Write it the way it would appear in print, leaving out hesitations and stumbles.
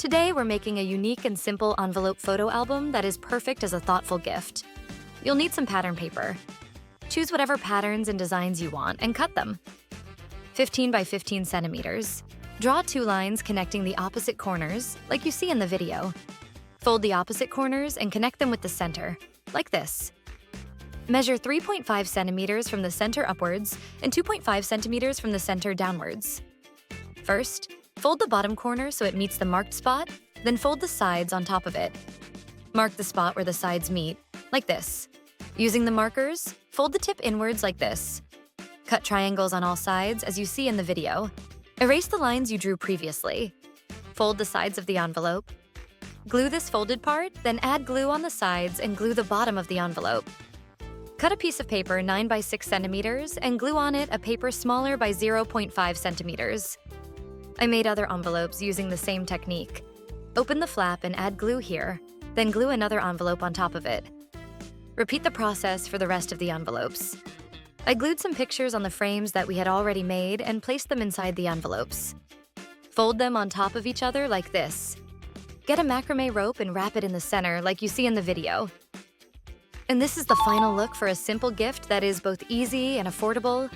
Today, we're making a unique and simple envelope photo album that is perfect as a thoughtful gift. You'll need some pattern paper. Choose whatever patterns and designs you want and cut them. 15 by 15 centimeters. Draw 2 lines connecting the opposite corners, like you see in the video. Fold the opposite corners and connect them with the center, like this. Measure 3.5 centimeters from the center upwards and 2.5 centimeters from the center downwards. First, fold the bottom corner so it meets the marked spot, then fold the sides on top of it. Mark the spot where the sides meet, like this. Using the markers, fold the tip inwards like this. Cut triangles on all sides as you see in the video. Erase the lines you drew previously. Fold the sides of the envelope. Glue this folded part, then add glue on the sides and glue the bottom of the envelope. Cut a piece of paper 9 by 6 centimeters and glue on it a paper smaller by 0.5 centimeters. I made other envelopes using the same technique. Open the flap and add glue here, then glue another envelope on top of it. Repeat the process for the rest of the envelopes. I glued some pictures on the frames that we had already made and placed them inside the envelopes. Fold them on top of each other like this. Get a macrame rope and wrap it in the center like you see in the video. And this is the final look for a simple gift that is both easy and affordable,